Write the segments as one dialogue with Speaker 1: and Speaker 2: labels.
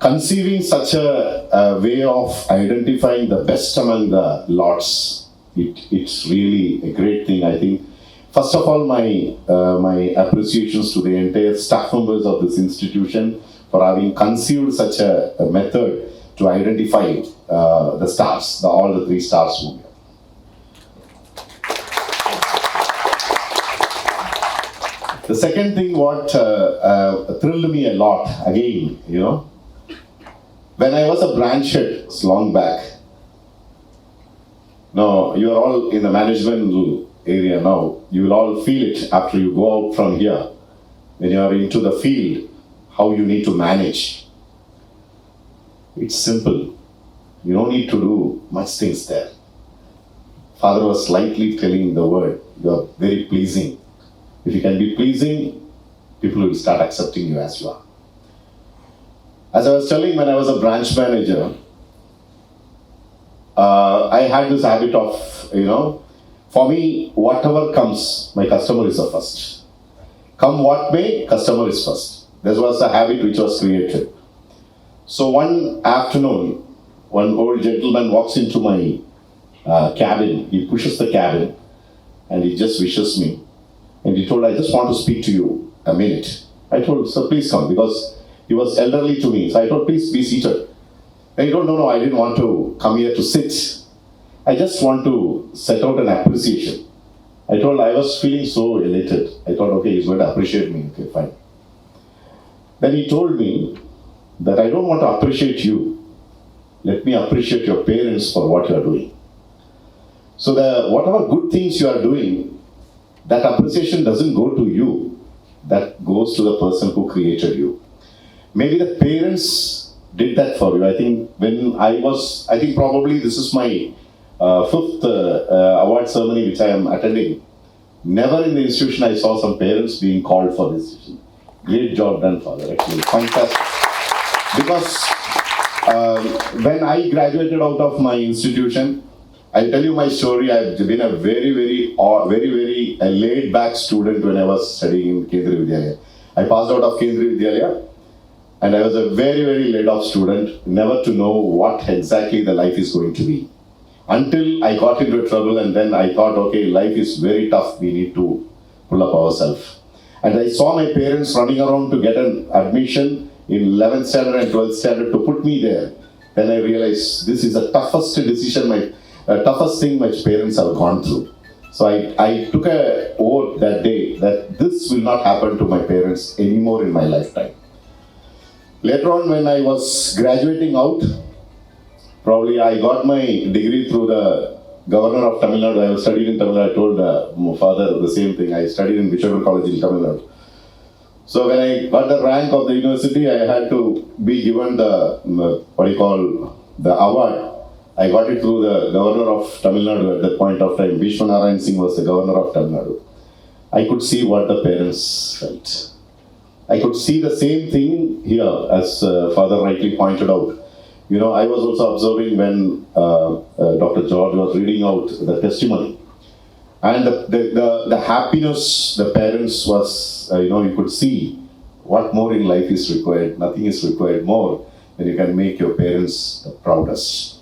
Speaker 1: conceiving such a way of identifying the best among the lots, it's really a great thing, I think. First of all, my appreciations to the entire staff members of this institution for having conceived such a method to identify the stars, all the 3 stars movie. The second thing what thrilled me a lot, again, when I was a branch head long back. Now, you are all in the management area now. You will all feel it after you go out from here. When you are into the field, how you need to manage. It's simple. You don't need to do much things there. Father was slightly telling the word, you are very pleasing. If you can be pleasing, people will start accepting you as you are. As I was telling, when I was a branch manager, I had this habit of, for me, whatever comes, my customer is the first. Come what may, customer is first. This was a habit which was created. So one afternoon, one old gentleman walks into my cabin. He pushes the cabin and he just wishes me. And he told, I just want to speak to you a minute. I told, sir, please come, because he was elderly to me. So I told, please be seated. And he told, no, I didn't want to come here to sit. I just want to set out an appreciation. I told, I was feeling so elated. I thought, okay, he's going to appreciate me. Okay, fine. Then he told me that I don't want to appreciate you. Let me appreciate your parents for what you are doing. So whatever good things you are doing, that appreciation doesn't go to you. That goes to the person who created you. Maybe the parents did that for you. I think probably this is my 5th award ceremony which I am attending. Never in the institution I saw some parents being called for this institution. Great job done, Father, actually. Fantastic. Because when I graduated out of my institution, I'll tell you my story. I've been a very laid-back student when I was studying in Kendriya Vidyalaya. I passed out of Kendriya Vidyalaya and I was a very laid-off student, never to know what exactly the life is going to be. Until I got into trouble, and then I thought, okay, life is very tough, we need to pull up ourselves. And I saw my parents running around to get an admission in 11th standard and 12th standard to put me there. Then I realized this is the toughest decision, toughest thing my parents have gone through. So I took an oath that day that this will not happen to my parents anymore in my lifetime. Later on, when I was graduating out, probably I got my degree through the governor of Tamil Nadu. I was studied in Tamil Nadu. I told my father the same thing. I studied in Bishop College in Tamil Nadu. So when I got the rank of the university, I had to be given the award. I got it through the governor of Tamil Nadu at that point of time. Vishwanarayan Singh was the governor of Tamil Nadu. I could see what the parents felt. I could see the same thing here, as Father rightly pointed out. I was also observing when Dr. George was reading out the testimony. And the happiness the parents was, you could see what more in life is required. Nothing is required more than you can make your parents the proudest.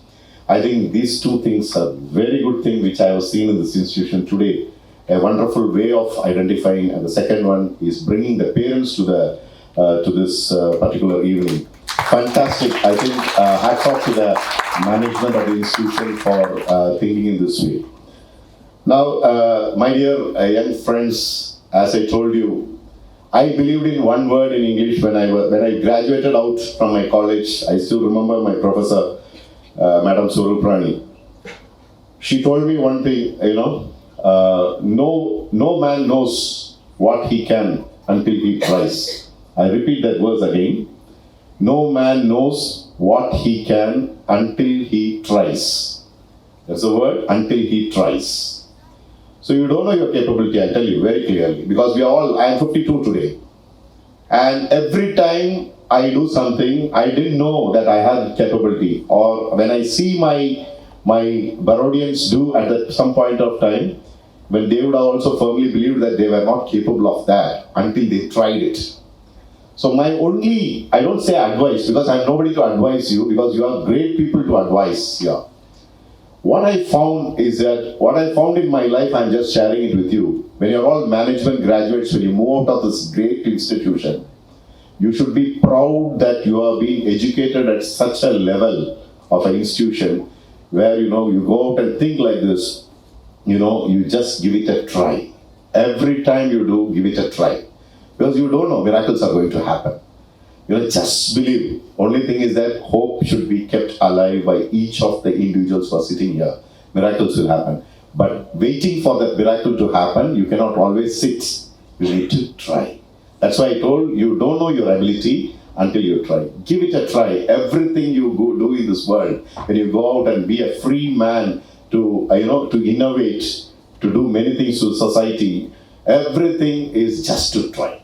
Speaker 1: I think these two things are very good thing which I have seen in this institution today. A wonderful way of identifying, and the second one is bringing the parents to this particular evening. Fantastic. I think hats off to the management of the institution for thinking in this way. Now, my dear young friends, as I told you, I believed in one word in English when I graduated out from my college. I still remember my professor, Madam Suruprani. She told me one thing, no man knows what he can until he tries. I repeat that verse again. No man knows what he can until he tries. That's the word, until he tries. So you don't know your capability, I tell you very clearly. Because I am 52 today. And every time I do something, I didn't know that I had capability. Or when I see my Barodians do at some point of time, when they would have also firmly believed that they were not capable of that until they tried it. So I don't say advice because I'm nobody to advise you, because you are great people to advise here. What I found in my life, I'm just sharing it with you. When you're all management graduates, when you move out of this great institution, you should be proud that you are being educated at such a level of an institution where, you go out and think like this, you just give it a try. Every time you do, give it a try. Because you don't know, miracles are going to happen. Just believe. Only thing is that hope should be kept alive by each of the individuals who are sitting here. Miracles will happen. But waiting for that miracle to happen, you cannot always sit. You need to try. That's why I told you don't know your ability until you try. Give it a try. Everything you do in this world, when you go out and be a free man to innovate, to do many things to society, everything is just to try.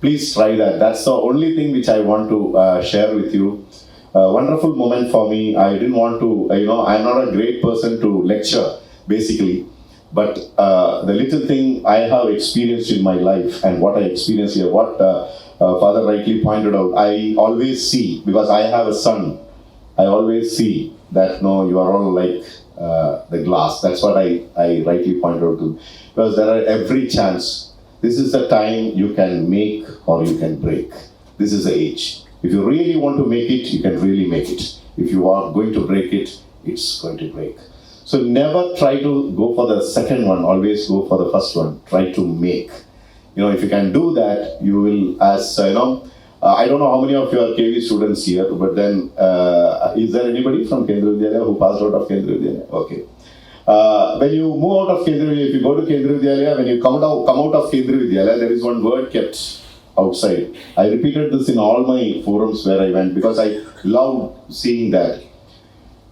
Speaker 1: Please try that. That's the only thing which I want to share with you. Wonderful moment for me. I didn't want to, I'm not a great person to lecture, basically. But the little thing I have experienced in my life and what I experienced here, what Father rightly pointed out, I always see, because I have a son, I always see that, no, you are all like the glass. That's what I rightly pointed out to. Because there are every chance. This is the time you can make or you can break. This is the age. If you really want to make it, you can really make it. If you are going to break it, it's going to break. So never try to go for the second one, always go for the first one. Try to make. If you can do that, you will, I don't know how many of you are KV students here, but then, is there anybody from Kendriya Vidyalaya who passed out of Kendriya Vidyalaya? Okay. When you move out of Kendriya Vidyalaya, if you go to Kendriya Vidyalaya, when you come out of Kendriya Vidyalaya, there is one word kept outside. I repeated this in all my forums where I went because I love seeing that.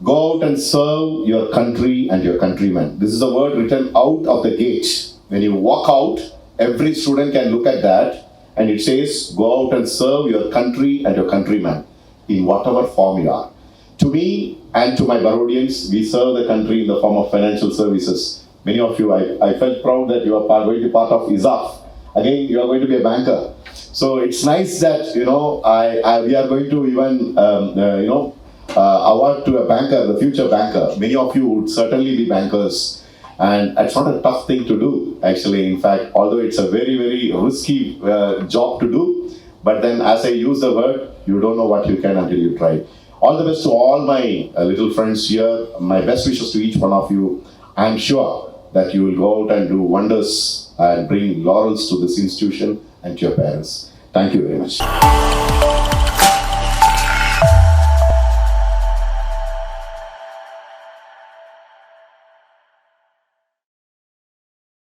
Speaker 1: Go out and serve your country and your countrymen. This is a word written out of the gate. When you walk out, every student can look at that and it says, go out and serve your country and your countrymen in whatever form you are. To me and to my Barodians, we serve the country in the form of financial services. Many of you, I felt proud that you are going to be part of ISAF. Again, you are going to be a banker. So it's nice that, we are going to even, award to a banker, the future banker. Many of you would certainly be bankers. And it's not a tough thing to do, actually. In fact, although it's a very, very risky job to do, but then as I use the word, you don't know what you can until you try. All the best to all my little friends here. My best wishes to each one of you. I'm sure that you will go out and do wonders and bring laurels to this institution and to your parents. Thank you very much.